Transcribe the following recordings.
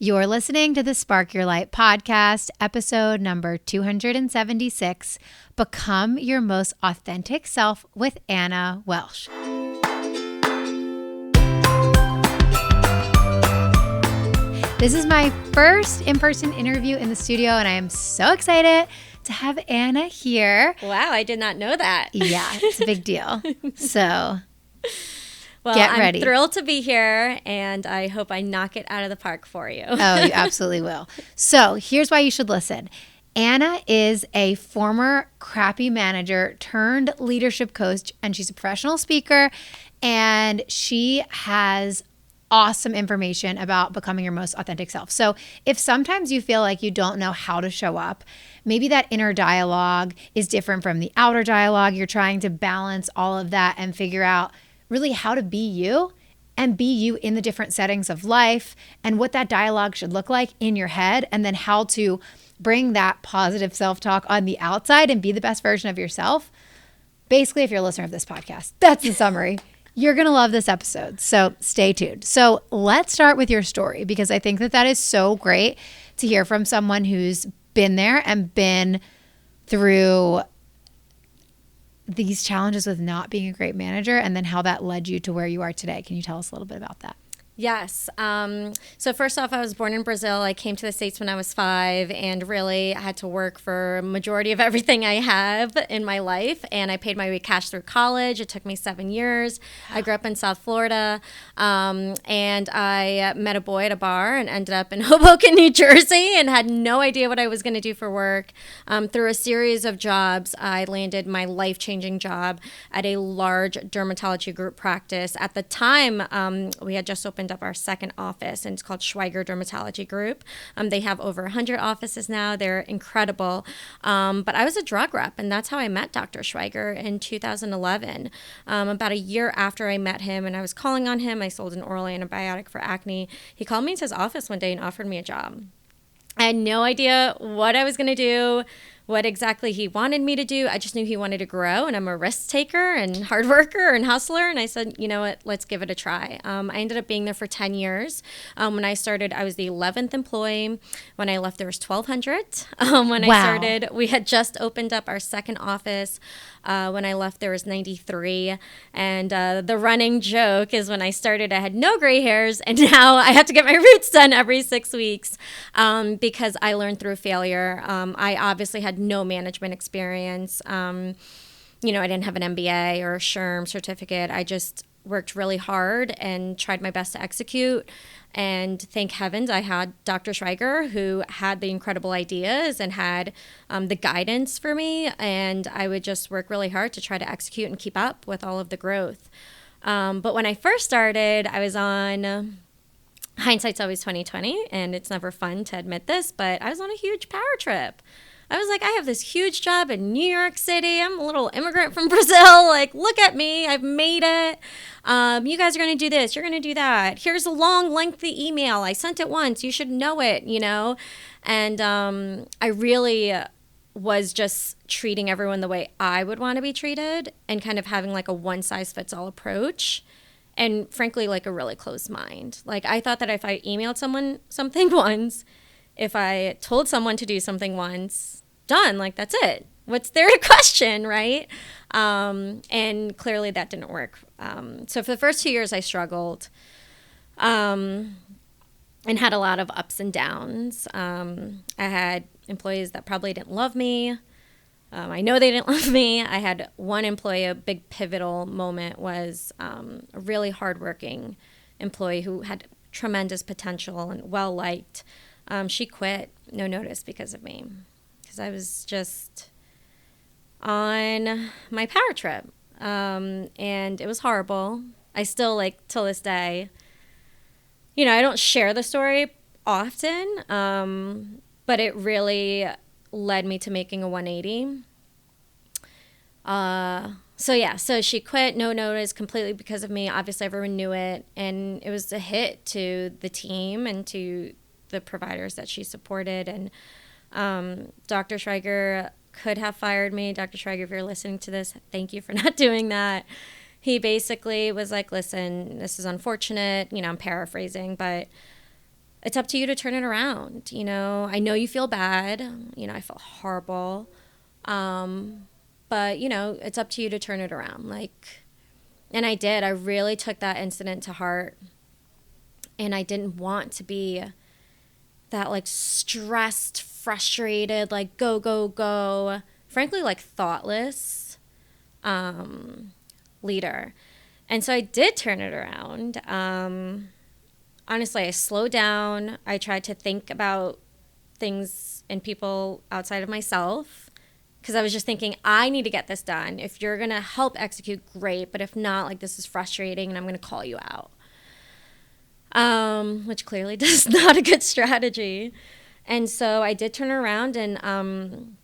You're listening to the Spark Your Light podcast, episode number 276, Become Your Most Authentic Self with Ana Welsh. This is my first in-person interview in the studio, and I am so excited to have Ana here. Wow, I did not know that. Yeah, it's a big deal. So well, get ready. I'm thrilled to be here, and I hope I knock it out of the park for you. Oh, you absolutely will. So here's why you should listen. Ana is a former crappy manager turned leadership coach, and she's a professional speaker, and she has awesome information about becoming your most authentic self. So if sometimes you feel like you don't know how to show up, maybe that inner dialogue is different from the outer dialogue. You're trying to balance all of that and figure out really how to be you and be you in the different settings of life and what that dialogue should look like in your head, and then how to bring that positive self-talk on the outside and be the best version of yourself. Basically, if you're a listener of this podcast, that's the summary. You're going to love this episode, so stay tuned. So let's start with your story, because I think that is so great to hear from someone who's been there and been through these challenges with not being a great manager, and then how that led you to where you are today. Can you tell us a little bit about that? Yes. So first off, I was born in Brazil. I came to the States when I was 5, and really I had to work for a majority of everything I have in my life. And I paid my way cash through college. It took me 7 years. I grew up in South Florida. And I met a boy at a bar and ended up in Hoboken, New Jersey, and had no idea what I was going to do for work. Through a series of jobs, I landed my life-changing job at a large dermatology group practice. At the time, we had just opened up our second office, and it's called Schweiger Dermatology Group. They have over 100 offices now. They're incredible. But I was a drug rep, and that's how I met Dr. Schweiger in 2011. About a year after I met him, and I was calling on him, I sold an oral antibiotic for acne. He called me into his office one day and offered me a job. I had no idea what I was going to do, what exactly he wanted me to do. I just knew he wanted to grow, and I'm a risk taker and hard worker and hustler. And I said, you know what, let's give it a try. I ended up being there for 10 years. When I started, I was the 11th employee. When I left, there was 1,200. When I started, we had just opened up our second office. When I left, there was 93. And the running joke is when I started, I had no gray hairs, and now I have to get my roots done every 6 weeks because I learned through failure. I obviously had no management experience. I didn't have an MBA or a SHRM certificate. I just worked really hard and tried my best to execute. And thank heavens I had Dr. Schweiger, who had the incredible ideas and had the guidance for me. And I would just work really hard to try to execute and keep up with all of the growth. But when I first started, I was on hindsight's always 20/20, and it's never fun to admit this, but I was on a huge power trip. I was like, I have this huge job in New York City. I'm a little immigrant from Brazil. Like, look at me. I've made it. You guys are going to do this. You're going to do that. Here's a long, lengthy email. I sent it once. You should know it, And I really was just treating everyone the way I would want to be treated, and kind of having like a one-size-fits-all approach. And frankly, like a really closed mind. Like, I thought that if I emailed someone something once, if I told someone to do something once, done, like that's it. What's there to question, right? And clearly that didn't work. So for the first 2 years I struggled and had a lot of ups and downs. I had employees that probably didn't love me. I know they didn't love me. I had one employee, a big pivotal moment was a really hardworking employee who had tremendous potential and well-liked. She quit, no notice, because of me, because I was just on my power trip, and it was horrible. I still, till this day, I don't share the story often, but it really led me to making a 180. So she quit, no notice, completely because of me. Obviously, everyone knew it, and it was a hit to the team and to the providers that she supported. And Dr. Schweiger could have fired me. Dr. Schweiger, if you're listening to this, thank you for not doing that. He basically was like, listen, this is unfortunate. I'm paraphrasing, but it's up to you to turn it around. You know, I know you feel bad. You know, I felt horrible. But, you know, it's up to you to turn it around. Like, and I did. I really took that incident to heart. And I didn't want to be that, like, stressed, frustrated, like, go, go, go, frankly, like, thoughtless leader. And so I did turn it around. Honestly, I slowed down. I tried to think about things and people outside of myself, because I was just thinking, I need to get this done. If you're going to help execute, great. But if not, like, this is frustrating and I'm going to call you out. Which clearly is not a good strategy. And so I did turn around and,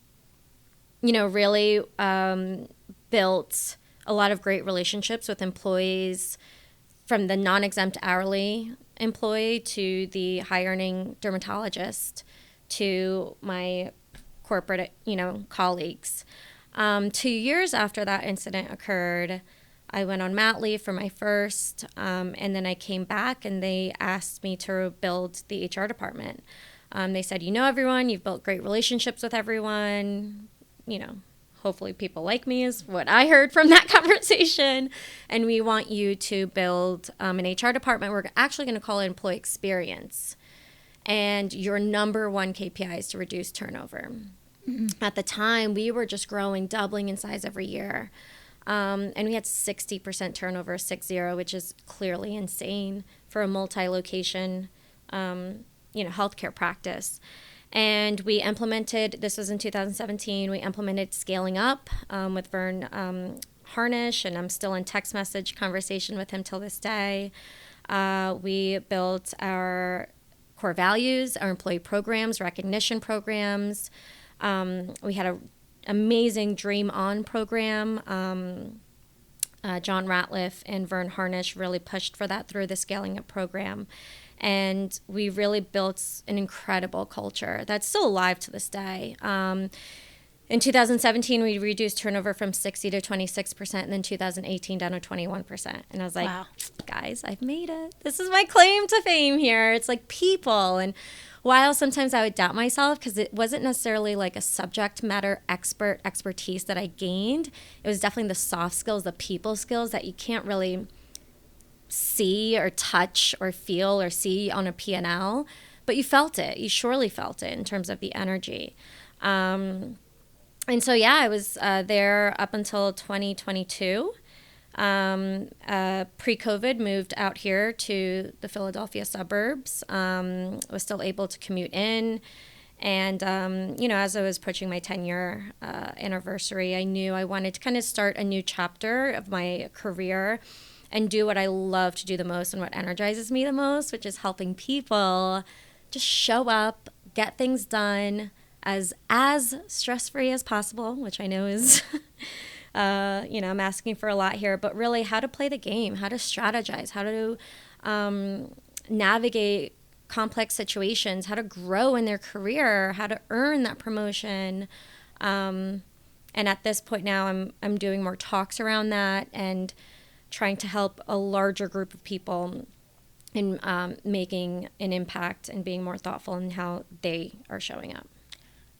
you know, really built a lot of great relationships with employees, from the non-exempt hourly employee to the high-earning dermatologist to my corporate, you know, colleagues. 2 years after that incident occurred, I went on mat leave for my first, and then I came back and they asked me to build the HR department. They said, you know everyone, you've built great relationships with everyone, you know, hopefully people like me is what I heard from that conversation. And we want you to build an HR department. We're actually going to call it employee experience. And your number one KPI is to reduce turnover. Mm-hmm. At the time, we were just growing, doubling in size every year. And we had 60% turnover, 60, which is clearly insane for a multi-location, you know, healthcare practice. And we implemented, this was in 2017, we implemented scaling up with Vern Harnish, and I'm still in text message conversation with him till this day. We built our core values, our employee programs, recognition programs. We had an amazing Dream On program. John Ratliff and Vern Harnish really pushed for that through the scaling up program. And we really built an incredible culture that's still alive to this day. In 2017, we reduced turnover from 60 to 26%, and then 2018 down to 21%. And I was like, wow, guys, I've made it. This is my claim to fame here. It's like people. And while sometimes I would doubt myself because it wasn't necessarily like a subject matter expertise that I gained, it was definitely the soft skills, the people skills that you can't really see or touch or feel or see on a P&L, but you felt it. You surely felt it in terms of the energy. And so, yeah, I was there up until 2022. Pre-COVID, moved out here to the Philadelphia suburbs. Was still able to commute in. And, you know, as I was approaching my 10-year anniversary, I knew I wanted to kind of start a new chapter of my career and do what I love to do the most and what energizes me the most, which is helping people just show up, get things done as stress-free as possible, which I know is, you know, I'm asking for a lot here, but really how to play the game, how to strategize, how to navigate complex situations, how to grow in their career, how to earn that promotion. And at this point now, I'm doing more talks around that and trying to help a larger group of people in making an impact and being more thoughtful in how they are showing up.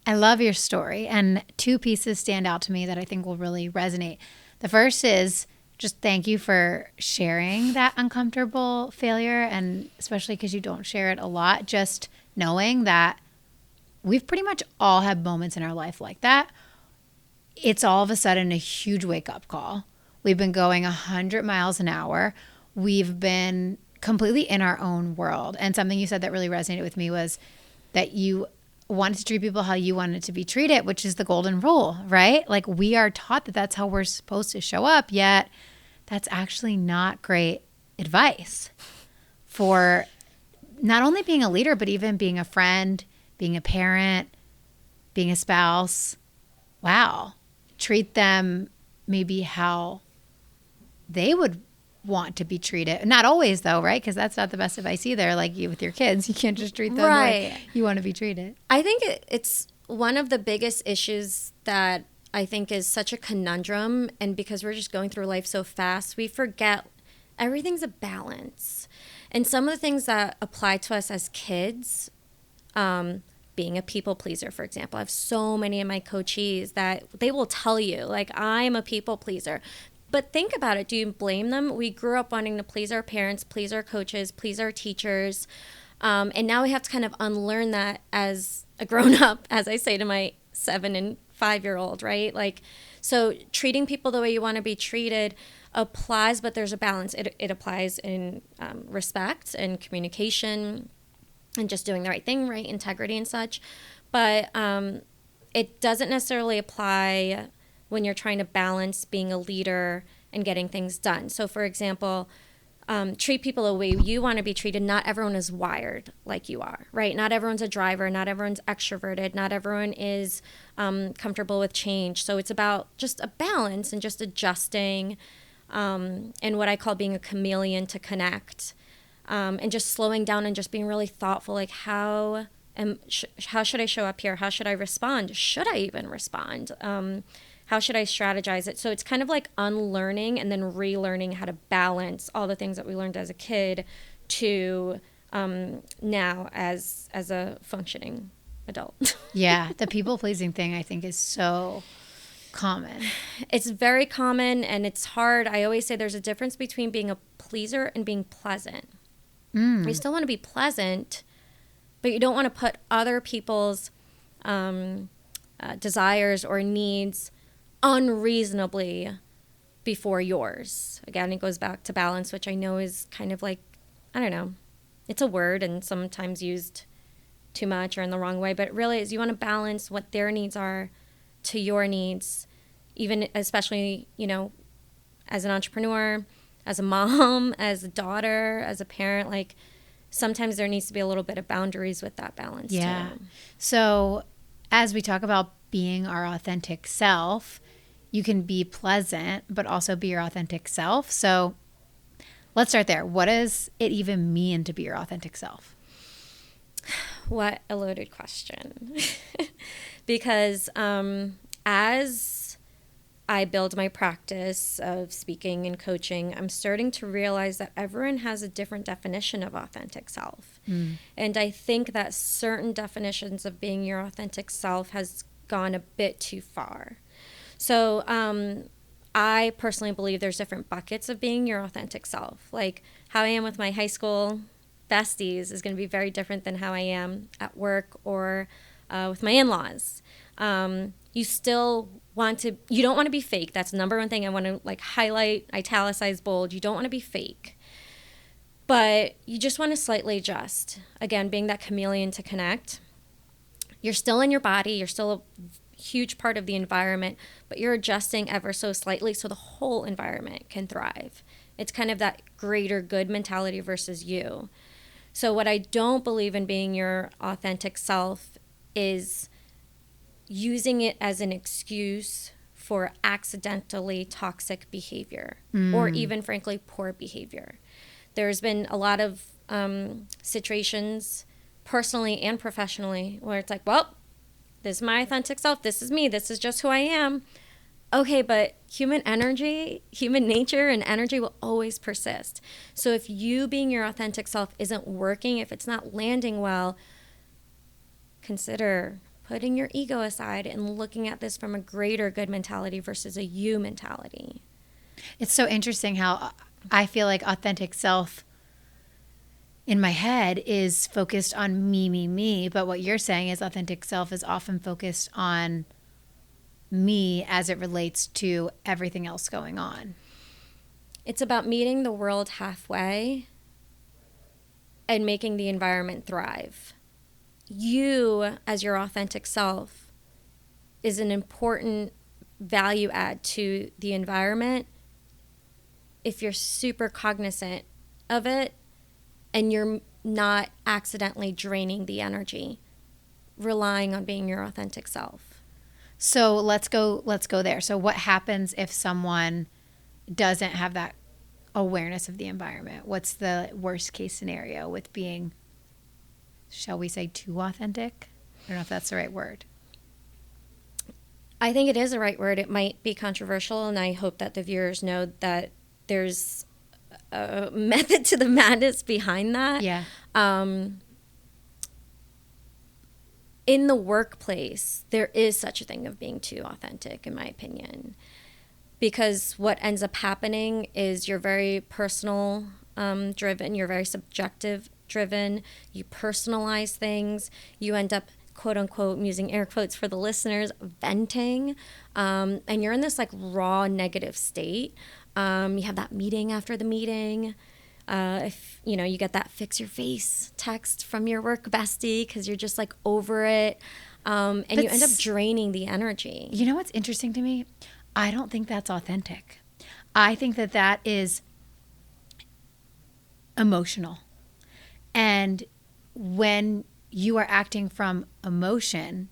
I love your story, and two pieces stand out to me that I think will really resonate. The first is just thank you for sharing that uncomfortable failure, and especially because you don't share it a lot, just knowing that we've pretty much all had moments in our life like that. It's all of a sudden a huge wake-up call. We've been going 100 miles an hour. We've been completely in our own world. And something you said that really resonated with me was that you wanted to treat people how you wanted to be treated, which is the golden rule, right? Like we are taught that that's how we're supposed to show up, yet that's actually not great advice for not only being a leader, but even being a friend, being a parent, being a spouse. Wow. Treat them maybe how they would want to be treated. Not always though, right? Because that's not the best advice either. Like you with your kids, you can't just treat them like you want to be treated. I think it's one of the biggest issues that I think is such a conundrum. And because we're just going through life so fast, we forget everything's a balance. And some of the things that apply to us as kids, being a people pleaser, for example. I have so many of my coachees that they will tell you, like, I'm a people pleaser. But think about it. Do you blame them? We grew up wanting to please our parents, please our coaches, please our teachers. And now we have to kind of unlearn that as a grown-up, as I say to my 7 and 5-year-old, right? Like, so treating people the way you want to be treated applies, but there's a balance. It applies in respect and communication and just doing the right thing, right? Integrity and such. But it doesn't necessarily apply when you're trying to balance being a leader and getting things done. So, for example, treat people the way you want to be treated. Not everyone is wired like you are, right? Not everyone's a driver. Not everyone's extroverted. Not everyone is comfortable with change. So it's about just a balance and just adjusting and what I call being a chameleon to connect, and just slowing down and just being really thoughtful, like how should I show up here? How should I respond? Should I even respond? How should I strategize it? So it's kind of like unlearning and then relearning how to balance all the things that we learned as a kid to now as a functioning adult. Yeah, the people-pleasing thing I think is so common. It's very common and it's hard. I always say there's a difference between being a pleaser and being pleasant. You still want to be pleasant, but you don't want to put other people's desires or needs unreasonably before yours. Again, it goes back to balance, which I know is kind of like, I don't know, it's a word and sometimes used too much or in the wrong way, but really is you want to balance what their needs are to your needs, even especially, you know, as an entrepreneur, as a mom, as a daughter, as a parent, like sometimes there needs to be a little bit of boundaries with that balance. Yeah. Too. So as we talk about being our authentic self, you can be pleasant, but also be your authentic self. So let's start there. What does it even mean to be your authentic self? What a loaded question. Because as I build my practice of speaking and coaching, I'm starting to realize that everyone has a different definition of authentic self. And I think that certain definitions of being your authentic self has gone a bit too far. So I personally believe there's different buckets of being your authentic self. Like how I am with my high school besties is going to be very different than how I am at work or with my in-laws. You still you don't want to be fake. That's the number one thing I want to like highlight, italicize, bold. You don't want to be fake, but you just want to slightly adjust. Again, being that chameleon to connect. You're still in your body. You're still a huge part of the environment, but you're adjusting ever so slightly so the whole environment can thrive. It's kind of that greater good mentality versus you. So what I don't believe in being your authentic self is using it as an excuse for accidentally toxic behavior or even, frankly, poor behavior. There's been a lot of situations, personally and professionally, where it's like, well, this is my authentic self. This is me. This is just who I am. Okay, but human nature and energy will always persist. So if you being your authentic self isn't working, if it's not landing well, consider putting your ego aside and looking at this from a greater good mentality versus a you mentality. It's so interesting how I feel like authentic self in my head is focused on me. But what you're saying is authentic self is often focused on me as it relates to everything else going on. It's about meeting the world halfway and making the environment thrive. You, as your authentic self, is an important value add to the environment if you're super cognizant of it and you're not accidentally draining the energy, relying on being your authentic self. So let's go there. So what happens if someone doesn't have that awareness of the environment? What's the worst case scenario with being, shall we say, too authentic? I don't know if that's the right word. I think it is the right word. It might be controversial, and I hope that the viewers know that there's method to the madness behind that. Yeah. In the workplace, there is such a thing of being too authentic, in my opinion, because what ends up happening is you're very personal driven, you're very subjective driven, you personalize things, you end up, quote unquote, I'm using air quotes for the listeners, venting, and you're in this like raw negative state. You have that meeting after the meeting. If you get that fix your face text from your work bestie because you're just like over it, and you end up draining the energy. You know what's interesting to me? I don't think that's authentic. I think that is emotional. And when you are acting from emotion,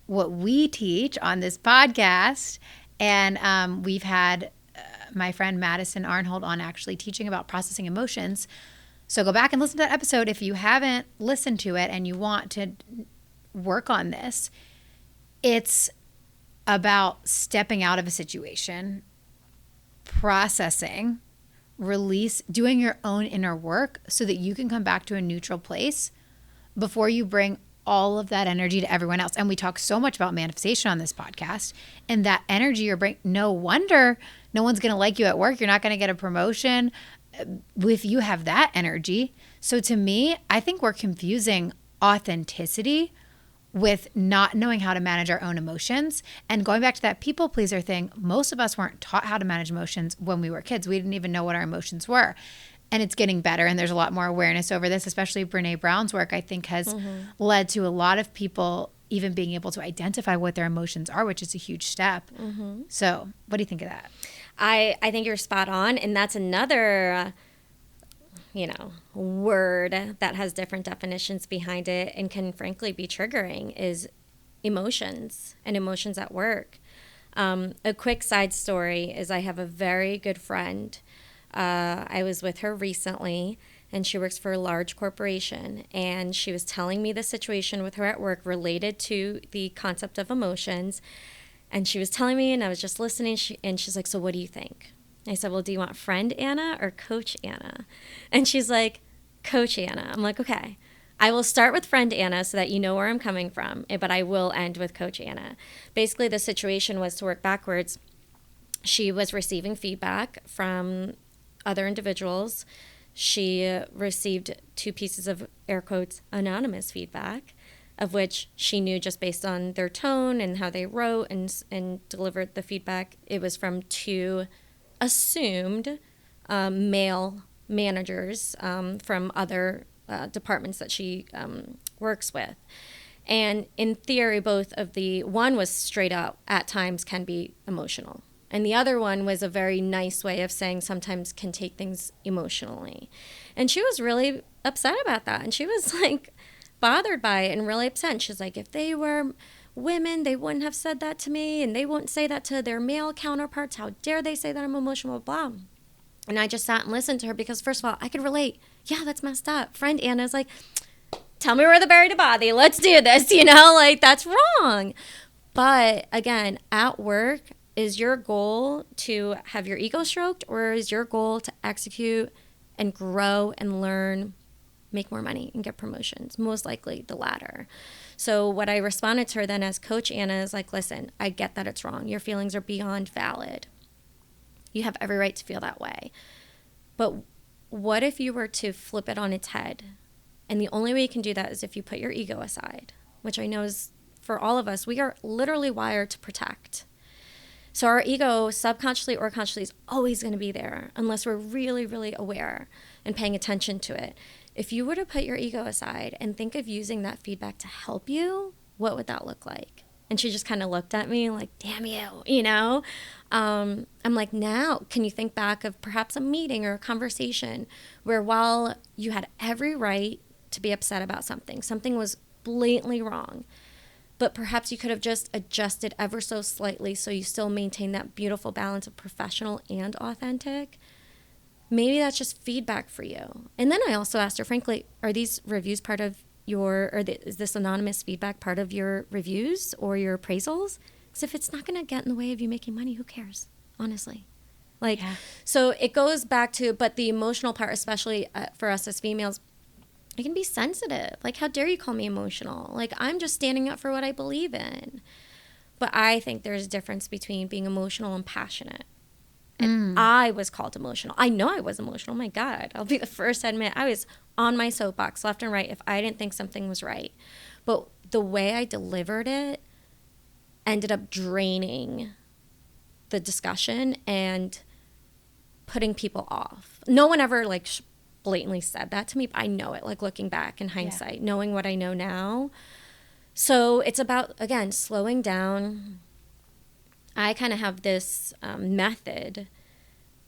what we teach on this podcast, and we've had my friend Madison Arnhold on actually teaching about processing emotions. So go back and listen to that episode if you haven't listened to it and you want to work on this. It's about stepping out of a situation, processing, release, doing your own inner work so that you can come back to a neutral place before you bring all of that energy to everyone else. And we talk so much about manifestation on this podcast, and that energy you're bringing, no wonder no one's going to like you at work. You're not going to get a promotion if you have that energy. So to me, I think we're confusing authenticity with not knowing how to manage our own emotions. And going back to that people pleaser thing, most of us weren't taught how to manage emotions when we were kids. We didn't even know what our emotions were. And it's getting better, and there's a lot more awareness over this, especially Brene Brown's work, I think, has led to a lot of people even being able to identify what their emotions are, which is a huge step. So what do you think of that? I think you're spot on. And that's another, word that has different definitions behind it and can frankly be triggering is emotions and emotions at work. A quick side story is I have a very good friend. I was with her recently, and she works for a large corporation, and she was telling me the situation with her at work related to the concept of emotions. And she was telling me, and I was just listening, and she's like, so what do you think? I said, well, do you want friend Anna or coach Anna? And she's like, coach Anna. I'm like, okay. I will start with friend Anna so that you know where I'm coming from, but I will end with coach Anna. Basically, the situation was, to work backwards, she was receiving feedback from other individuals. She received 2 pieces of, air quotes, anonymous feedback, of which she knew just based on their tone and how they wrote and delivered the feedback. It was from 2 assumed male managers from other departments that she works with. And in theory, both of one was straight up, at times can be emotional. And the other one was a very nice way of saying sometimes can take things emotionally. And she was really upset about that. And she was like bothered by it and really upset. And she's like, if they were women, they wouldn't have said that to me. And they wouldn't say that to their male counterparts. How dare they say that I'm emotional, blah. And I just sat and listened to her because, first of all, I could relate. Yeah, that's messed up. Friend Anna's like, tell me where the buried body. Let's do this. Like, that's wrong. But again, at work, is your goal to have your ego stroked, or is your goal to execute and grow and learn, make more money and get promotions? Most likely the latter. So what I responded to her then as coach Anna is like, listen, I get that it's wrong. Your feelings are beyond valid. You have every right to feel that way. But what if you were to flip it on its head? And the only way you can do that is if you put your ego aside, which I know is, for all of us, we are literally wired to protect. So our ego, subconsciously or consciously, is always going to be there unless we're really, really aware and paying attention to it. If you were to put your ego aside and think of using that feedback to help you, what would that look like? And she just kind of looked at me like, damn you, I'm like, now, can you think back of perhaps a meeting or a conversation where, while you had every right to be upset about something was blatantly wrong, but perhaps you could have just adjusted ever so slightly so you still maintain that beautiful balance of professional and authentic? Maybe that's just feedback for you. And then I also asked her, frankly, are these reviews part of is this anonymous feedback part of your reviews or your appraisals? Because if it's not going to get in the way of you making money, who cares? Honestly. Like, Yeah. so it goes back to, but the emotional part, especially for us as females, it can be sensitive. Like, how dare you call me emotional? Like, I'm just standing up for what I believe in. But I think there's a difference between being emotional and passionate. And I was called emotional. I know I was emotional. My God, I'll be the first to admit I was on my soapbox left and right if I didn't think something was right. But the way I delivered it ended up draining the discussion and putting people off. No one ever like blatantly said that to me, but I know it, like looking back in hindsight, knowing what I know now. So it's about, again, slowing down. I kind of have this method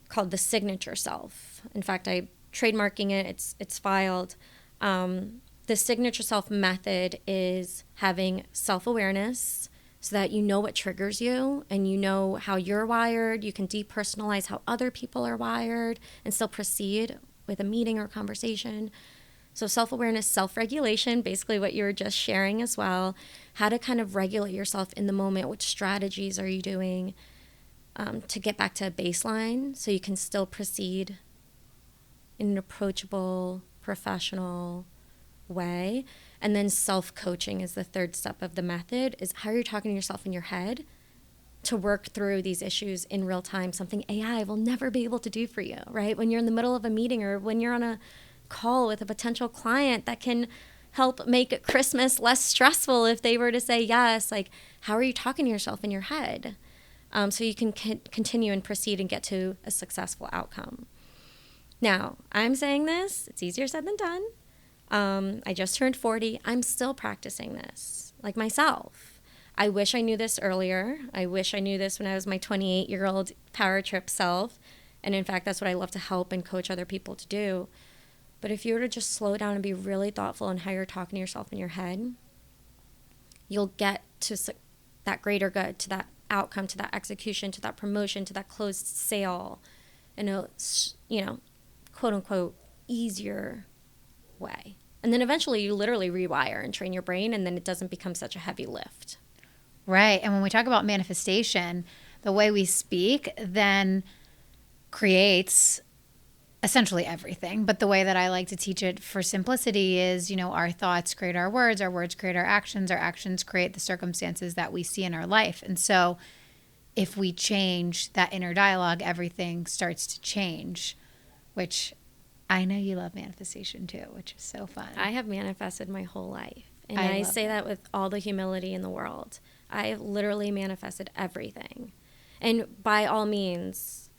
called the signature self. In fact, I trademarking it. It's filed. The signature self method is having self-awareness so that you know what triggers you and you know how you're wired. You can depersonalize how other people are wired and still proceed with a meeting or conversation. So self-awareness, self-regulation, basically what you were just sharing as well, how to kind of regulate yourself in the moment, which strategies are you doing to get back to a baseline so you can still proceed in an approachable, professional way. And then self-coaching is the third step of the method, is how you're talking to yourself in your head to work through these issues in real time, something AI will never be able to do for you, right? When you're in the middle of a meeting or when you're on a call with a potential client that can help make Christmas less stressful if they were to say yes, like how are you talking to yourself in your head? So you can continue and proceed and get to a successful outcome. Now, I'm saying this, it's easier said than done. I just turned 40. I'm still practicing this, like myself. I wish I knew this earlier. I wish I knew this when I was my 28-year-old power trip self. And in fact, that's what I love to help and coach other people to do. But if you were to just slow down and be really thoughtful in how you're talking to yourself in your head, you'll get to that greater good, to that outcome, to that execution, to that promotion, to that closed sale in a, quote unquote, easier way. And then eventually you literally rewire and train your brain, and then it doesn't become such a heavy lift. Right. And when we talk about manifestation, the way we speak then creates essentially everything. But the way that I like to teach it for simplicity is, our thoughts create our words create our actions create the circumstances that we see in our life. And so if we change that inner dialogue, everything starts to change, which I know you love manifestation too, which is so fun. I have manifested my whole life. And I say that with all the humility in the world. I have literally manifested everything. And by all means,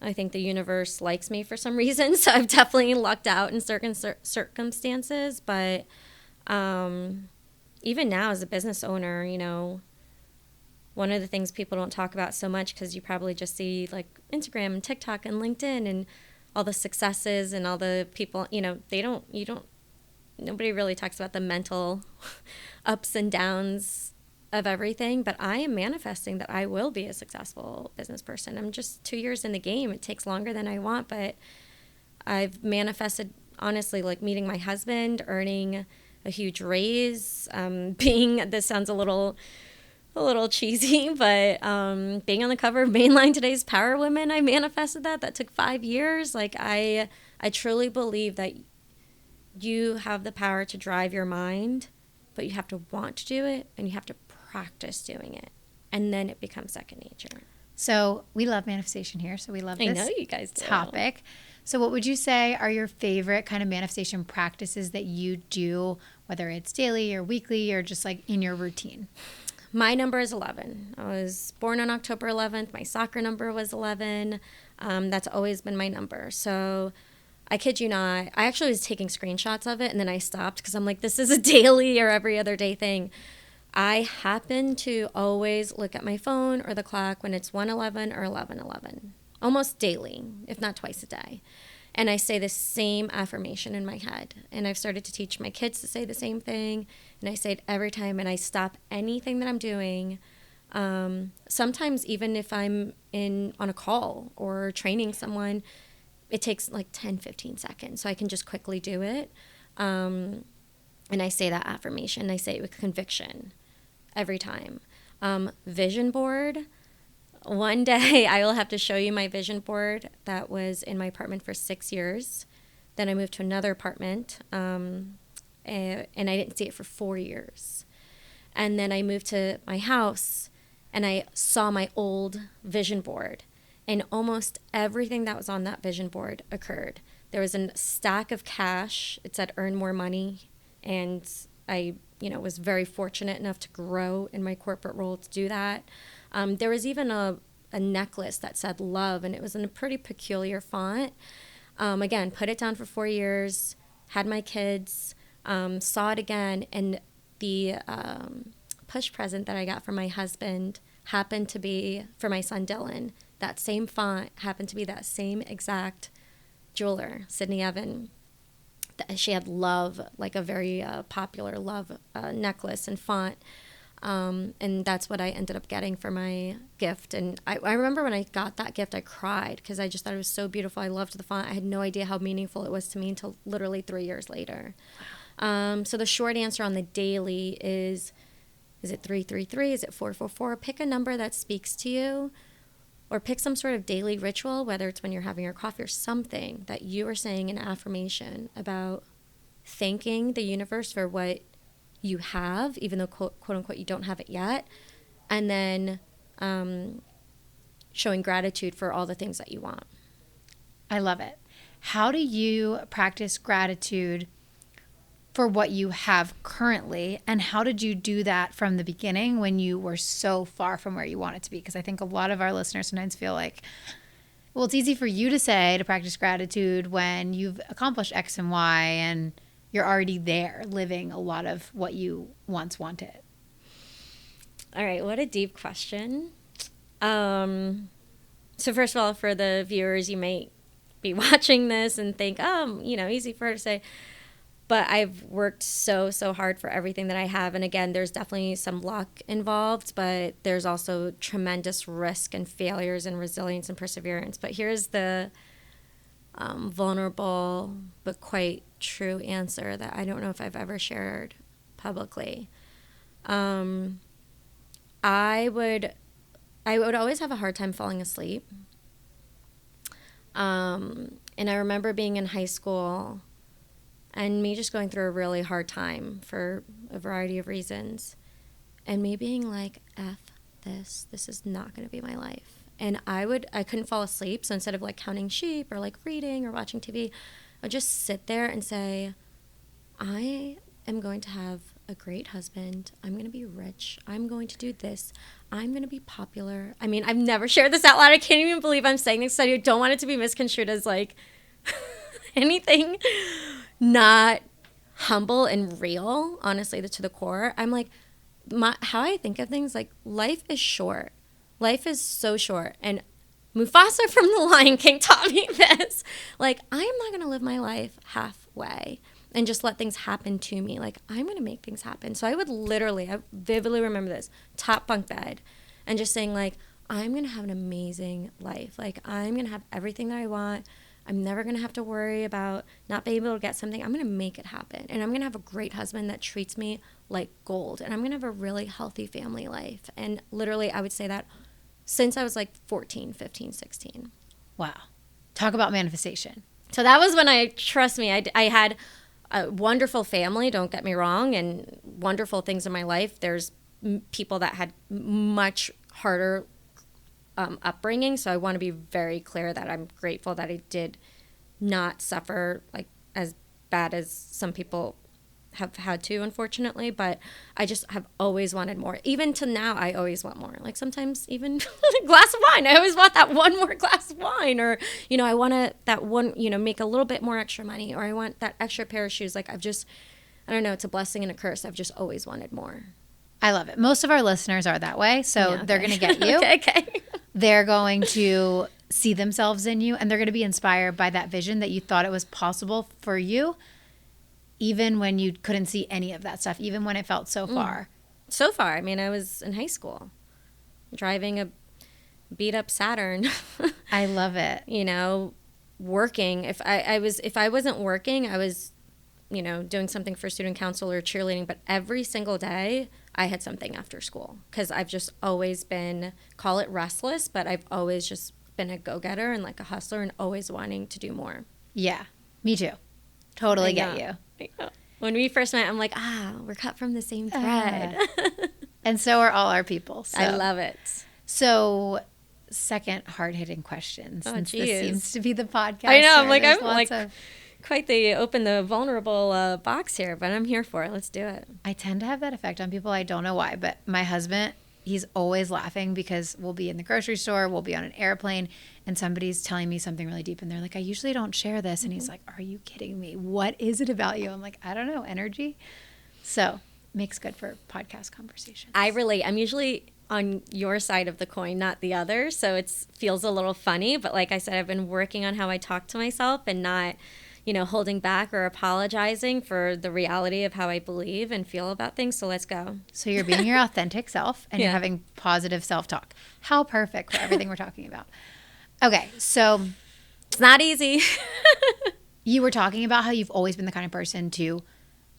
I think the universe likes me for some reason. So I've definitely lucked out in certain circumstances. But even now as a business owner, one of the things people don't talk about so much, because you probably just see like Instagram and TikTok and LinkedIn and all the successes and all the people, nobody really talks about the mental ups and downs of everything. But I am manifesting that I will be a successful business person. I'm just 2 years in the game. It takes longer than I want, but I've manifested, honestly, like meeting my husband, earning a huge raise, this sounds a little cheesy, but being on the cover of Mainline Today's Power Women, I manifested that. That took 5 years. Like I truly believe that you have the power to drive your mind, but you have to want to do it and you have to practice doing it. And then it becomes second nature. So we love manifestation here. So we love this I know you guys do. topic. So what would you say are your favorite kind of manifestation practices that you do, whether it's daily or weekly or just like in your routine? My number is 11. I was born on October 11th. My soccer number was 11. That's always been my number. So I kid you not, I actually was taking screenshots of it and then I stopped because I'm like, this is a daily or every other day thing. I happen to always look at my phone or the clock when it's 1:11 or 11:11, almost daily, if not twice a day. And I say the same affirmation in my head. And I've started to teach my kids to say the same thing. And I say it every time, and I stop anything that I'm doing. Sometimes even if I'm on a call or training someone, it takes like 10, 15 seconds. So I can just quickly do it. And I say that affirmation. I say it with conviction every time. Vision board. One day I will have to show you my vision board that was in my apartment for 6 years. Then I moved to another apartment, and I didn't see it for 4 years. And then I moved to my house, and I saw my old vision board, and almost everything that was on that vision board occurred. There was a stack of cash. It said earn more money, and I was very fortunate enough to grow in my corporate role to do that. There was even a necklace that said love, and it was in a pretty peculiar font. Again, put it down for 4 years, had my kids, saw it again, and the push present that I got from my husband happened to be for my son Dylan. That same font happened to be that same exact jeweler, Sydney Evan. She had love, like a very popular love necklace and font. And that's what I ended up getting for my gift. And I remember when I got that gift, I cried because I just thought it was so beautiful. I loved the font. I had no idea how meaningful it was to me until literally 3 years later. So the short answer on the daily is it 333? Is it 444? Pick a number that speaks to you, or pick some sort of daily ritual, whether it's when you're having your coffee or something that you are saying an affirmation about thanking the universe for what you have, even though quote unquote you don't have it yet, and then showing gratitude for all the things that you want. I love it. How do you practice gratitude for what you have currently, and how did you do that from the beginning when you were so far from where you want it to be? Because I think a lot of our listeners sometimes feel like, well, it's easy for you to say to practice gratitude when you've accomplished X and Y and you're already there living a lot of what you once wanted. All right, what a deep question. So first of all, for the viewers, you may be watching this and think, easy for her to say. But I've worked so hard for everything that I have. And again, there's definitely some luck involved, but there's also tremendous risk and failures and resilience and perseverance. But here's the vulnerable but quite true answer that I don't know if I've ever shared publicly. I would always have a hard time falling asleep. And I remember being in high school and me just going through a really hard time for a variety of reasons. And me being like, F this is not going to be my life. And I couldn't fall asleep. So instead of like counting sheep or like reading or watching TV, I'd just sit there and say, I am going to have a great husband. I'm going to be rich. I'm going to do this. I'm going to be popular. I mean, I've never shared this out loud. I can't even believe I'm saying this. I don't want it to be misconstrued as like anything not humble and real, honestly, to the core. I'm like, how I think of things, like, life is short. Life is so short. And Mufasa from The Lion King taught me this. Like, I am not going to live my life halfway and just let things happen to me. Like, I'm going to make things happen. So I vividly remember this, top bunk bed, and just saying, like, I'm going to have an amazing life. Like, I'm going to have everything that I want. I'm never going to have to worry about not being able to get something. I'm going to make it happen. And I'm going to have a great husband that treats me like gold. And I'm going to have a really healthy family life. And literally, I would say that since I was like 14, 15, 16. Wow. Talk about manifestation. So that was when I had a wonderful family, don't get me wrong, and wonderful things in my life. There's people that had much harder upbringing. So I want to be very clear that I'm grateful that I did not suffer like as bad as some people have had to, unfortunately. But I just have always wanted more. Even to now, I always want more. Like sometimes even a glass of wine. I always want that one more glass of wine, or, I want to make a little bit more extra money, or I want that extra pair of shoes. Like I don't know, it's a blessing and a curse. I've just always wanted more. I love it. Most of our listeners are that way. So yeah, okay. They're going to get you. Okay. They're going to see themselves in you, and they're going to be inspired by that vision that you thought it was possible for you, even when you couldn't see any of that stuff, even when it felt so far. So far. I mean, I was in high school driving a beat up Saturn. I love it. Working. If I wasn't working, I was doing something for student council or cheerleading, but every single day I had something after school because I've just always been, call it restless, but I've always just been a go-getter and like a hustler and always wanting to do more. Yeah, me too. Totally get you. When we first met, I'm like, we're cut from the same thread. And so are all our people. So. I love it. So, second hard-hitting question, since this seems to be the podcast. I know. I'm like quite the open the vulnerable box here, but I'm here for it. Let's do it. I tend to have that effect on people. I don't know why, but my husband, he's always laughing because we'll be in the grocery store, we'll be on an airplane, and somebody's telling me something really deep, and they're like, I usually don't share this. And he's like, are you kidding me? What is it about you? I'm like, I don't know, energy. So, makes good for podcast conversations. I relate. I'm usually on your side of the coin, not the other. So it feels a little funny. But like I said, I've been working on how I talk to myself and not, holding back or apologizing for the reality of how I believe and feel about things. So let's go. So you're being your authentic self and you're having positive self-talk. How perfect for everything we're talking about. Okay, so it's not easy. You were talking about how you've always been the kind of person to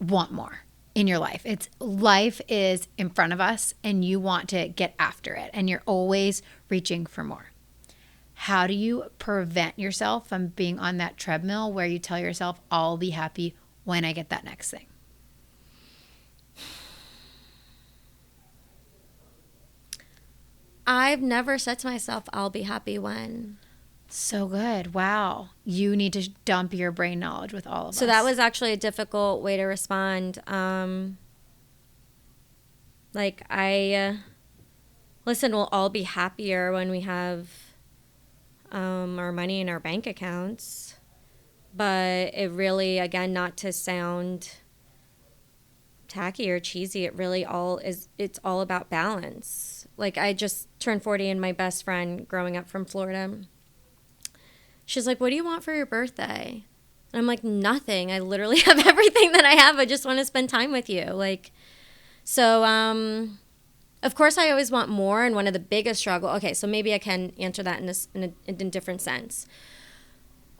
want more in your life. Life is in front of us and you want to get after it and you're always reaching for more. How do you prevent yourself from being on that treadmill where you tell yourself, I'll be happy when I get that next thing? I've never said to myself, I'll be happy when. So good. Wow. You need to dump your brain knowledge with all of us. So that was actually a difficult way to respond. Listen, we'll all be happier when we have our money in our bank accounts. But it really, again, not to sound tacky or cheesy, it's all about balance. Like I just turned 40 and my best friend growing up from Florida, she's like, what do you want for your birthday? And I'm like, nothing. I literally have everything that I have. I just want to spend time with you. Of course I always want more. And one of the biggest okay, so maybe I can answer that in a different sense.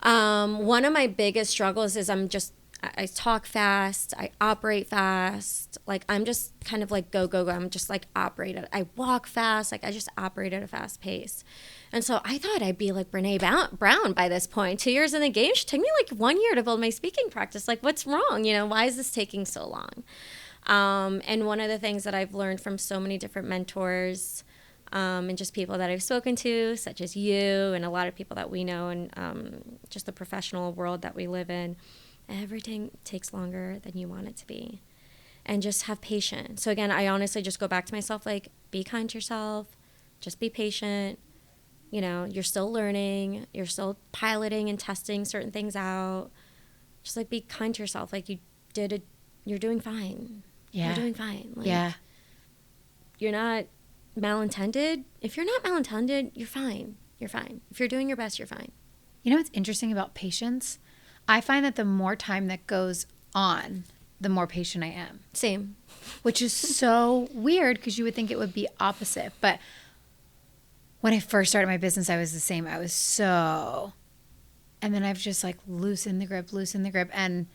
One of my biggest struggles is I talk fast. I operate fast. Like I'm just kind of like go. I'm just like I walk fast. Like I just operate at a fast pace. And so I thought I'd be like Brene Brown by this point. 2 years in the game. She took me like 1 year to build my speaking practice. Like what's wrong? Why is this taking so long? And one of the things that I've learned from so many different mentors and just people that I've spoken to, such as you and a lot of people that we know and just the professional world that we live in, everything takes longer than you want it to be. And just have patience. So again, I honestly just go back to myself, like, be kind to yourself. Just be patient. You're still learning. You're still piloting and testing certain things out. Just, like, be kind to yourself. Like, you're doing fine. Yeah. You're doing fine. Like, yeah. You're not malintended. If you're not malintended, you're fine. You're fine. If you're doing your best, you're fine. You know what's interesting about patience? I find that the more time that goes on, the more patient I am. Same. Which is so weird because you would think it would be opposite. But when I first started my business, I was the same. I was so... And then I've just like loosened the grip. And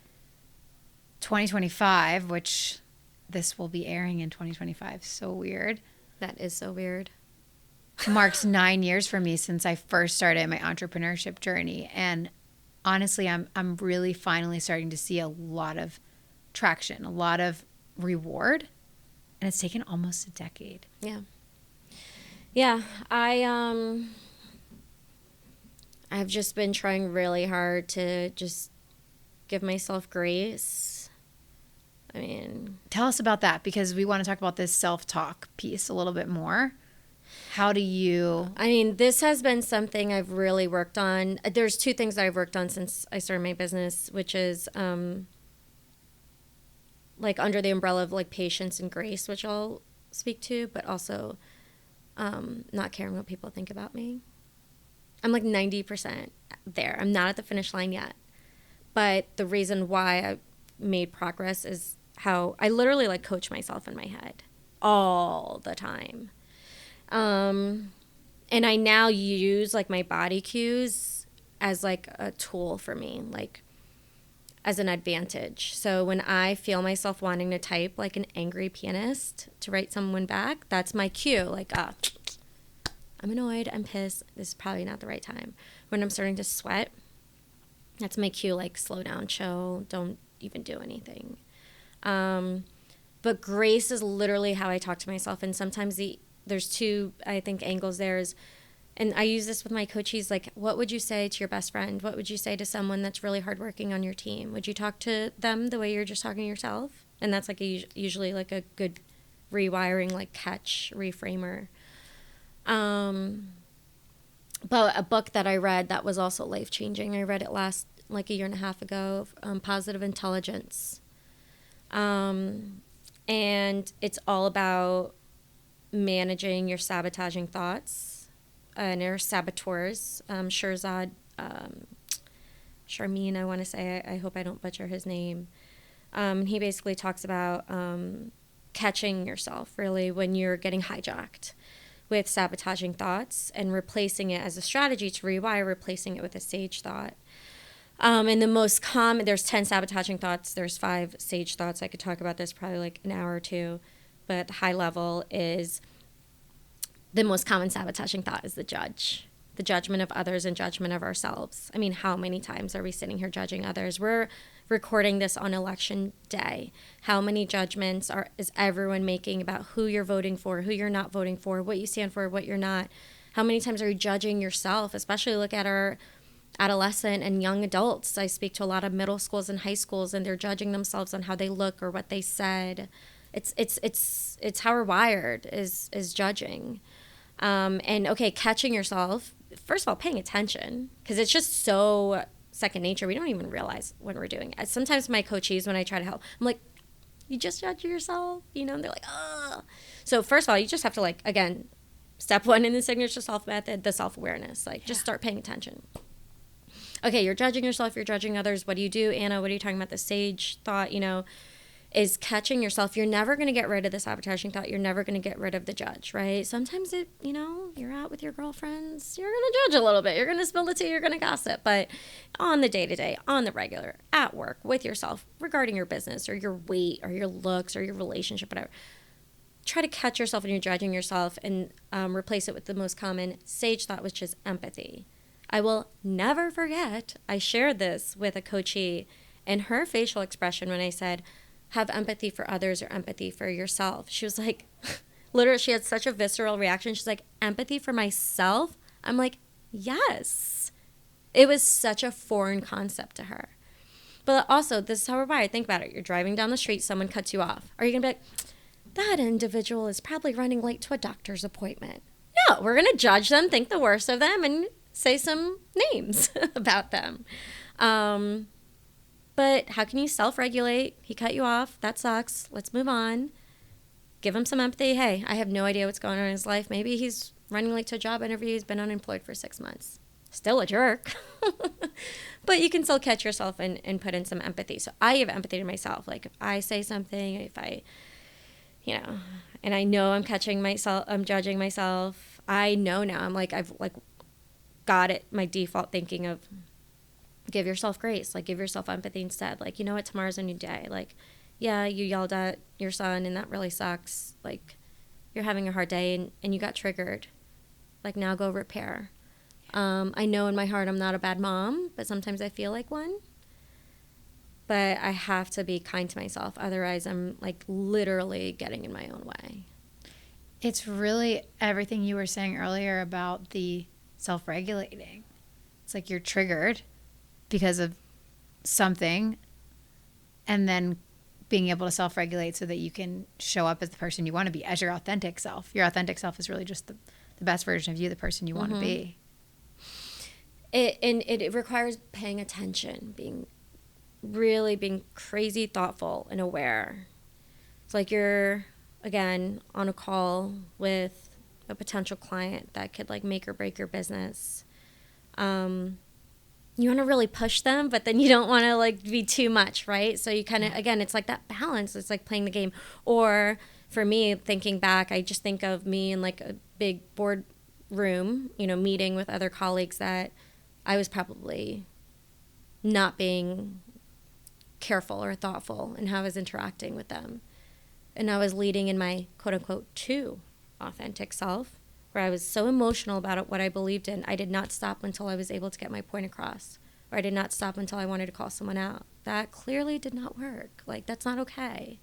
2025, which this will be airing in 2025, so weird. That is so weird. Marks 9 years for me since I first started my entrepreneurship journey. And honestly, I'm really finally starting to see a lot of traction, a lot of reward, and it's taken almost a decade. Yeah. I've just been trying really hard to just give myself grace. I mean, tell us about that, because we want to talk about this self-talk piece a little bit more. How do you... this has been something I've really worked on. There's two things that I've worked on since I started my business, which is like under the umbrella of like patience and grace, which I'll speak to, but also not caring what people think about me. I'm like 90% there. I'm not at the finish line yet. But the reason why I made progress is how I literally like coach myself in my head all the time. And I now use like my body cues as like a tool for me. Like as an advantage. So when I feel myself wanting to type like an angry pianist to write someone back, that's my cue. Like, I'm annoyed, I'm pissed, this is probably not the right time. When I'm starting to sweat, that's my cue, like, slow down, chill, don't even do anything. But grace is literally how I talk to myself. And sometimes there's two, I think, angles there is, and I use this with my coaches, like, what would you say to your best friend? What would you say to someone that's really hardworking on your team? Would you talk to them the way you're just talking to yourself? And that's like usually like a good rewiring, like catch, reframer. But a book that I read that was also life-changing, I read it like a year and a half ago, Positive Intelligence. And it's all about managing your sabotaging thoughts and your saboteurs. Shirzad Sharmin, I want to say, I hope I don't butcher his name. He basically talks about catching yourself, really, when you're getting hijacked with sabotaging thoughts and replacing it as a strategy to rewire, replacing it with a sage thought. And the most common, there's 10 sabotaging thoughts, there's 5 sage thoughts. I could talk about this probably like an hour or two, but high level is the most common sabotaging thought is the judgment of others and judgment of ourselves. I mean, how many times are we sitting here judging others? We're recording this on election day. How many judgments is everyone making about who you're voting for, who you're not voting for, what you stand for, what you're not? How many times are you judging yourself? Especially look at our adolescent and young adults. I speak to a lot of middle schools and high schools, and they're judging themselves on how they look or what they said. It's how we're wired is judging. And okay, catching yourself, first of all, paying attention, because it's just so second nature. We don't even realize when we're doing it. Sometimes my coaches, when I try to help, I'm like, you just judge yourself, and they're like, oh. So first of all, you just have to, like, again, step 1 in the signature self method, the self-awareness, like, just start paying attention. Okay, you're judging yourself, you're judging others. What do you do, Anna? What are you talking about? The sage thought, is catching yourself. You're never going to get rid of the sabotaging thought. You're never going to get rid of the judge, right? Sometimes you're out with your girlfriends, you're going to judge a little bit. You're going to spill the tea, you're going to gossip. But on the day-to-day, on the regular, at work, with yourself, regarding your business or your weight or your looks or your relationship, whatever, try to catch yourself when you're judging yourself and replace it with the most common sage thought, which is empathy. I will never forget, I shared this with a coachee, and her facial expression when I said, have empathy for others or empathy for yourself. She was like, literally, she had such a visceral reaction. She's like, empathy for myself? I'm like, yes. It was such a foreign concept to her. But also, this is how we're wired. Think about it. You're driving down the street, someone cuts you off. Are you going to be like, that individual is probably running late to a doctor's appointment? No, we're going to judge them, think the worst of them, and say some names about them. But how can you self-regulate? He cut you off. That sucks. Let's move on. Give him some empathy. Hey, I have no idea what's going on in his life. Maybe he's running late to a job interview. He's been unemployed for 6 months. Still a jerk. But you can still catch yourself and put in some empathy. So I give empathy to myself. Like, if I say something, if I, and I know I'm catching myself, I'm judging myself. I know now. I'm like, I've like got it, my default thinking of, give yourself grace, like give yourself empathy instead. Like, you know what, tomorrow's a new day. Like, yeah, you yelled at your son and that really sucks. Like, you're having a hard day and you got triggered. Like, now go repair. I know in my heart I'm not a bad mom, but sometimes I feel like one. But I have to be kind to myself. Otherwise, I'm like literally getting in my own way. It's really everything you were saying earlier about the self-regulating. It's like you're triggered because of something, and then being able to self-regulate so that you can show up as the person you want to be, as your authentic self. Your authentic self is really just the best version of you, the person you want to be. It requires paying attention, being crazy thoughtful and aware. It's like you're, again, on a call with a potential client that could like make or break your business. You want to really push them, but then you don't want to like be too much, right? So you kind of, again, it's like that balance. It's like playing the game. Or for me, thinking back, I just think of me in like a big board room, meeting with other colleagues that I was probably not being careful or thoughtful in how I was interacting with them. And I was leading in my quote unquote too authentic self, where I was so emotional about what I believed in. I did not stop until I was able to get my point across, or I did not stop until I wanted to call someone out. That clearly did not work. Like, that's not okay.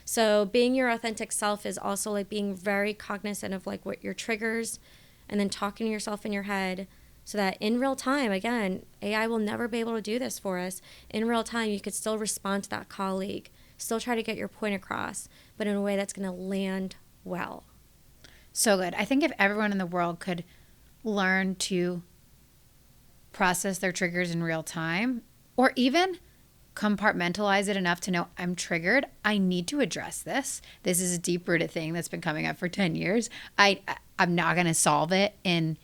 So being your authentic self is also like being very cognizant of like what your triggers, and then talking to yourself in your head, so that in real time, again, AI will never be able to do this for us. In real time, you could still respond to that colleague, still try to get your point across, but in a way that's going to land well. So good. I think if everyone in the world could learn to process their triggers in real time, or even compartmentalize it enough to know I'm triggered, I need to address this. This is a deep-rooted thing that's been coming up for 10 years. I'm not going to solve it in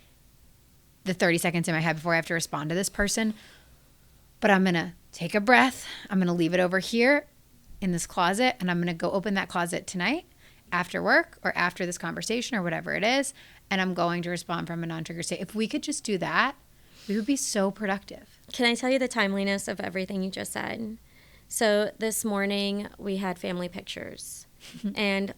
the 30 seconds in my head before I have to respond to this person, but I'm going to take a breath. I'm going to leave it over here in this closet, and I'm going to go open that closet tonight after work or after this conversation or whatever it is, and I'm going to respond from a non-trigger state. If we could just do that, we would be so productive. Can I tell you the timeliness of everything you just said? So this morning we had family pictures, and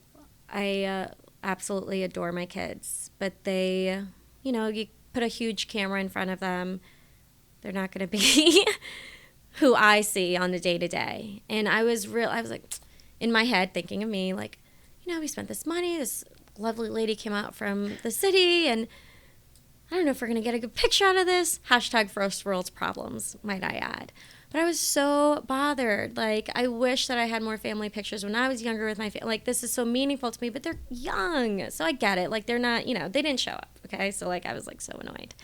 I absolutely adore my kids, but they, you put a huge camera in front of them, they're not going to be who I see on the day-to-day. And I was like, in my head, thinking of me, like, we spent this money, this lovely lady came out from the city, and I don't know if we're going to get a good picture out of this. Hashtag first world problems, might I add. But I was so bothered. Like, I wish that I had more family pictures when I was younger with my family. Like, this is so meaningful to me, but they're young. So I get it. Like, they're not, they didn't show up. Okay. So, like, I was, like, so annoyed.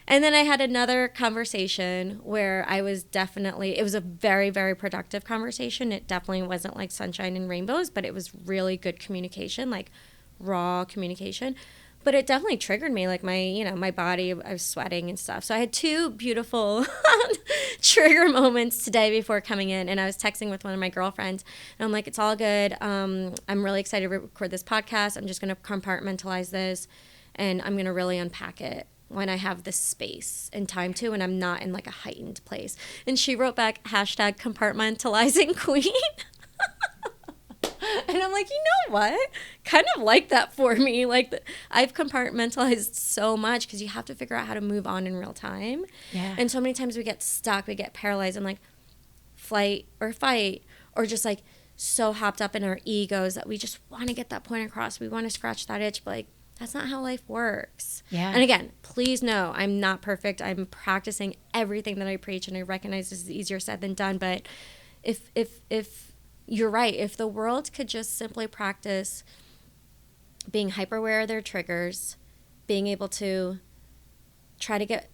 And then I had another conversation where I was it was a very, very productive conversation. It definitely wasn't like sunshine and rainbows, but it was really good communication, like raw communication. But it definitely triggered me, like my body, I was sweating and stuff. So I had two beautiful trigger moments today before coming in. And I was texting with one of my girlfriends, and I'm like, it's all good. I'm really excited to record this podcast. I'm just going to compartmentalize this, and I'm going to really unpack it when I have the space and time to, and I'm not in like a heightened place. And she wrote back, hashtag compartmentalizing queen. And I'm like, you know what? Kind of like that for me. Like, I've compartmentalized so much because you have to figure out how to move on in real time. Yeah. And so many times we get stuck, we get paralyzed in like flight or fight, or just like so hopped up in our egos that we just want to get that point across. We want to scratch that itch, but like, that's not how life works. Yeah. And again, please know I'm not perfect. I'm practicing everything that I preach, and I recognize this is easier said than done. But if you're right, if the world could just simply practice being hyper aware of their triggers, being able to try to get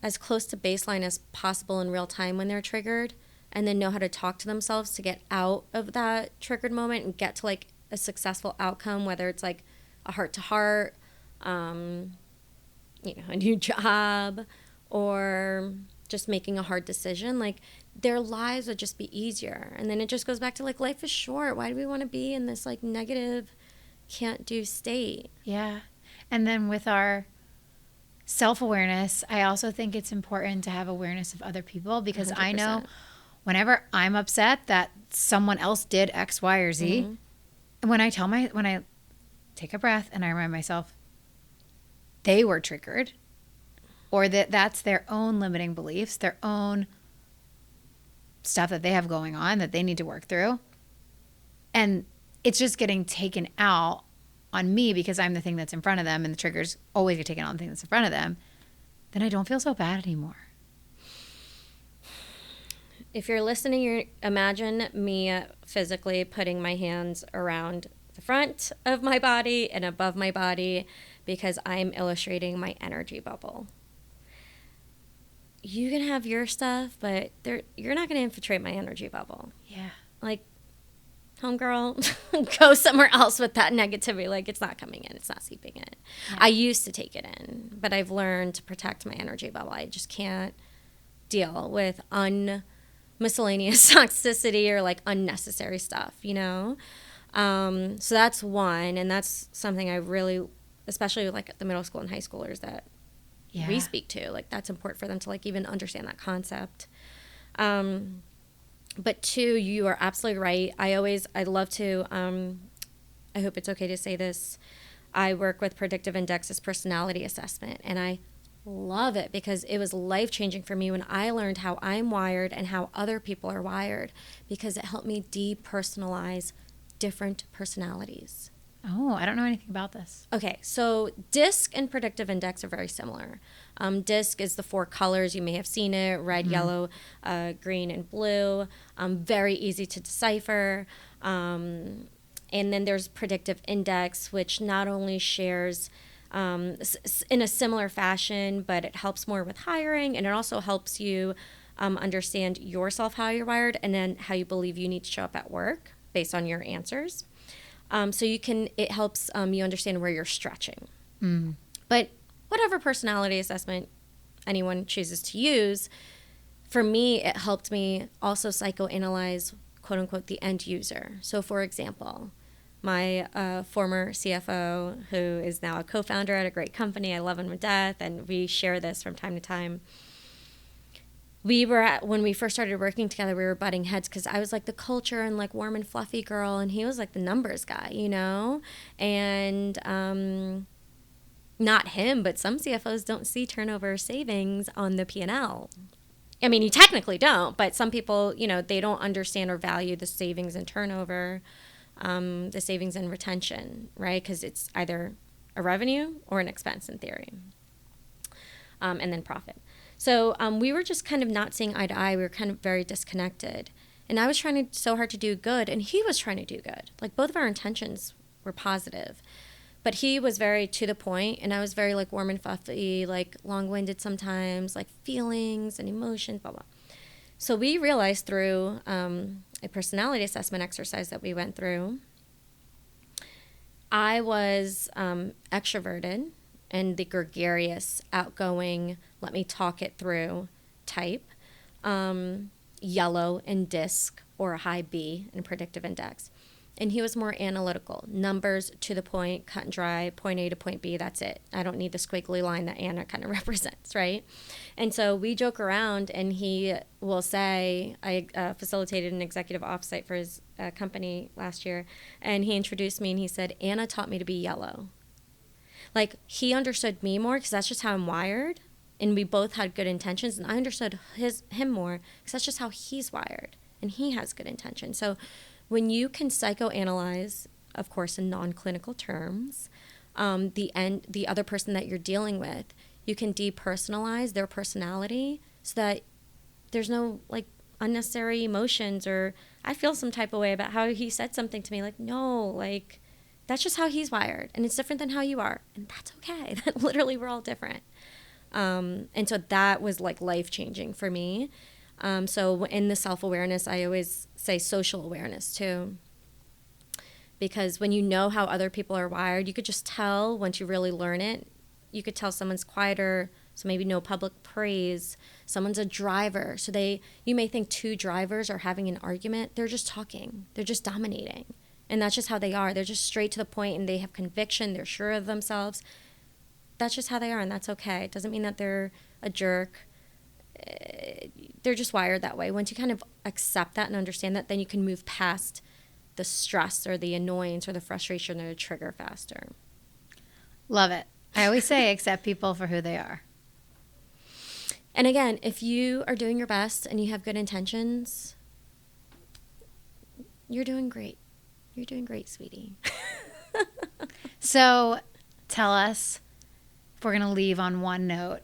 as close to baseline as possible in real time when they're triggered, and then know how to talk to themselves to get out of that triggered moment and get to like a successful outcome, whether it's like a heart-to-heart, a new job, or just making a hard decision, like their lives would just be easier. And then it just goes back to like, life is short. Why do we want to be in this like negative, can't do state? Yeah. And then with our self-awareness, I also think it's important to have awareness of other people, because 100%. I know whenever I'm upset that someone else did X, Y, or Z, and when I take a breath and I remind myself they were triggered, or that's their own limiting beliefs, their own stuff that they have going on that they need to work through, and it's just getting taken out on me because I'm the thing that's in front of them, and the triggers always get taken on the thing that's in front of them, then I don't feel so bad anymore. If you're listening, imagine me physically putting my hands around the front of my body and above my body, because I'm illustrating my energy bubble. You can have your stuff, but you're not going to infiltrate my energy bubble. Yeah. Like, homegirl, go somewhere else with that negativity. Like, it's not coming in. It's not seeping in. Yeah. I used to take it in, but I've learned to protect my energy bubble. I just can't deal with miscellaneous toxicity or like unnecessary stuff, So that's one, and that's something I really, especially with like the middle school and high schoolers that we speak to, like that's important for them to like even understand that concept. But two, you are absolutely right. I love to, I hope it's okay to say this. I work with predictive index as personality assessment, and I love it because it was life changing for me when I learned how I'm wired and how other people are wired, because it helped me depersonalize different personalities. Oh, I don't know anything about this. Okay, so DISC and predictive index are very similar. DISC is the 4 colors. You may have seen it: red, yellow, green, and blue. Very easy to decipher. And then there's predictive index, which not only shares in a similar fashion, but it helps more with hiring, and it also helps you understand yourself, how you're wired, and then how you believe you need to show up at work based on your answers. So it helps you understand where you're stretching. But whatever personality assessment anyone chooses to use, for me, it helped me also psychoanalyze, quote unquote, the end user. So for example, my former CFO, who is now a co-founder at a great company, I love him to death, and we share this from time to time. When we first started working together, we were butting heads because I was like the culture and like warm and fluffy girl, and he was like the numbers guy, and not him, but some CFOs don't see turnover savings on the P&L. I mean, you technically don't, but some people, they don't understand or value the savings and turnover, the savings and retention, right? Because it's either a revenue or an expense in theory, and then profit. So we were just kind of not seeing eye to eye. We were kind of very disconnected. And I was trying so hard to do good, and he was trying to do good. Like, both of our intentions were positive. But he was very to the point, and I was very, like, warm and fluffy, like, long-winded sometimes, like, feelings and emotions, blah, blah. So we realized through a personality assessment exercise that we went through, I was extroverted and the gregarious, outgoing, let me talk it through type, yellow in DISC, or a high B in predictive index. And he was more analytical, numbers to the point, cut and dry, point A to point B, that's it. I don't need the squiggly line that Anna kind of represents, right? And so we joke around, and he will say, I facilitated an executive offsite for his company last year, and he introduced me and he said, Anna taught me to be yellow. Like, he understood me more because that's just how I'm wired, and we both had good intentions, and I understood him more because that's just how he's wired, and he has good intentions. So when you can psychoanalyze, of course, in non-clinical terms, the other person that you're dealing with, you can depersonalize their personality so that there's no, like, unnecessary emotions, or I feel some type of way about how he said something to me. Like, no, like, that's just how he's wired, and it's different than how you are, and that's okay. That literally, we're all different. And so that was, like, life-changing for me. So in the self-awareness, I always say social awareness too, because when you know how other people are wired, you could just tell once you really learn it. You could tell someone's quieter, so maybe no public praise. Someone's a driver, so you may think 2 drivers are having an argument. They're just talking. They're just dominating. And that's just how they are. They're just straight to the point, and they have conviction. They're sure of themselves. That's just how they are, and that's okay. It doesn't mean that they're a jerk. They're just wired that way. Once you kind of accept that and understand that, then you can move past the stress or the annoyance or the frustration or the trigger faster. Love it. I always say accept people for who they are. And again, if you are doing your best and you have good intentions, you're doing great. You're doing great, sweetie. So tell us, if we're going to leave on one note,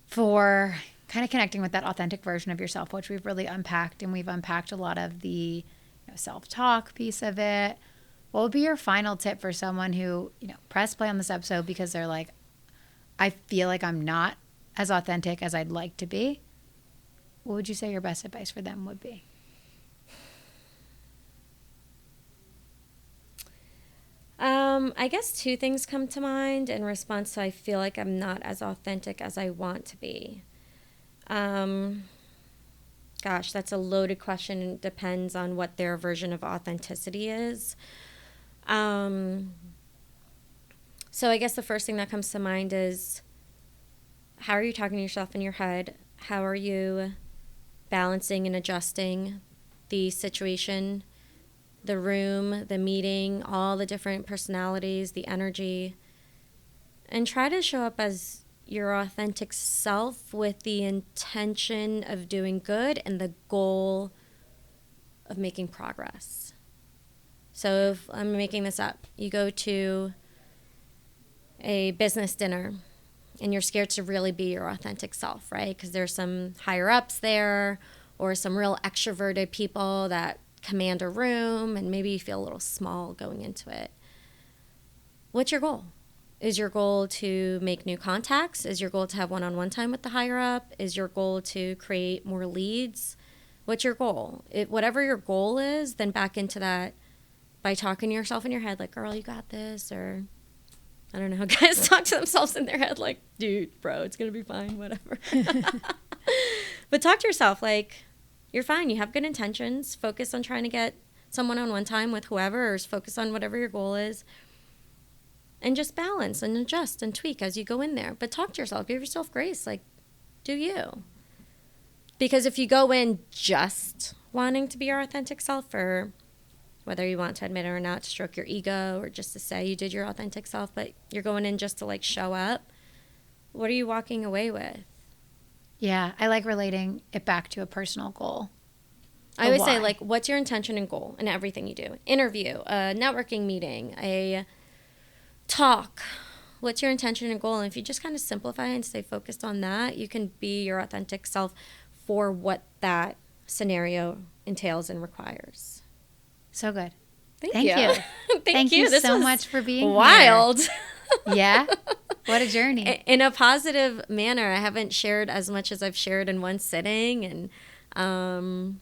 for kind of connecting with that authentic version of yourself, which we've really unpacked, and we've unpacked a lot of the self-talk piece of it. What would be your final tip for someone who, press play on this episode because they're like, I feel like I'm not as authentic as I'd like to be? What would you say your best advice for them would be? I guess 2 things come to mind in response to I feel like I'm not as authentic as I want to be. Gosh, that's a loaded question. It depends on what their version of authenticity is. So I guess the first thing that comes to mind is, how are you talking to yourself in your head? How are you balancing and adjusting the situation, the room, the meeting, all the different personalities, the energy, and try to show up as your authentic self with the intention of doing good and the goal of making progress. So if I'm making this up, you go to a business dinner and you're scared to really be your authentic self, right? Because there's some higher ups there or some real extroverted people that command a room, and maybe you feel a little small going into it. What's your goal? Is your goal to make new contacts? Is your goal to have one-on-one time with the higher up? Is your goal to create more leads? What's your goal? Whatever your goal is, then back into that by talking to yourself in your head, like, girl, you got this, or I don't know how guys talk to themselves in their head, like, dude, bro, it's going to be fine, whatever. But talk to yourself like, you're fine. You have good intentions. Focus on trying to get some one-on-one time with whoever, or focus on whatever your goal is. And just balance and adjust and tweak as you go in there. But talk to yourself. Give yourself grace. Like, do you? Because if you go in just wanting to be your authentic self, or whether you want to admit it or not, to stroke your ego, or just to say you did your authentic self, but you're going in just to, like, show up, what are you walking away with? Yeah, I like relating it back to a personal goal. I always say, like, what's your intention and goal in everything you do? Interview, a networking meeting, a talk. What's your intention and goal? And if you just kind of simplify and stay focused on that, you can be your authentic self for what that scenario entails and requires. So good. Thank you. Thank you so much for being wild. Here. Yeah. What a journey. In a positive manner. I haven't shared as much as I've shared in one sitting. And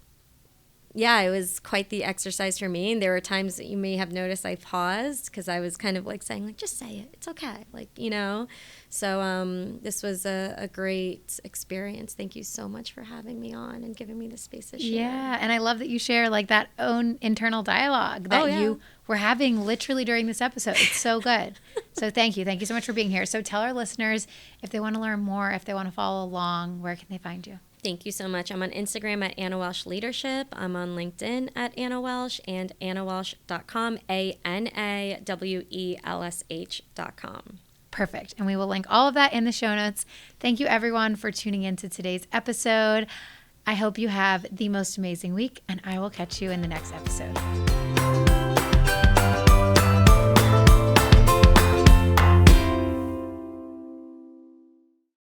yeah, it was quite the exercise for me. And there were times that you may have noticed I paused because I was kind of like saying, like, just say it. It's okay. Like, you know. So this was a great experience. Thank you so much for having me on and giving me the space to share. Yeah, and I love that you share, like, that own internal dialogue that you were having literally during this episode. It's so good. So thank you. Thank you so much for being here. So tell our listeners, if they want to learn more, if they want to follow along, where can they find you? Thank you so much. I'm on Instagram at Ana Welsh Leadership. I'm on LinkedIn at Ana Welsh and AnaWelsh.com, ANAWELSH.com. Perfect. And we will link all of that in the show notes. Thank you, everyone, for tuning into today's episode. I hope you have the most amazing week, and I will catch you in the next episode.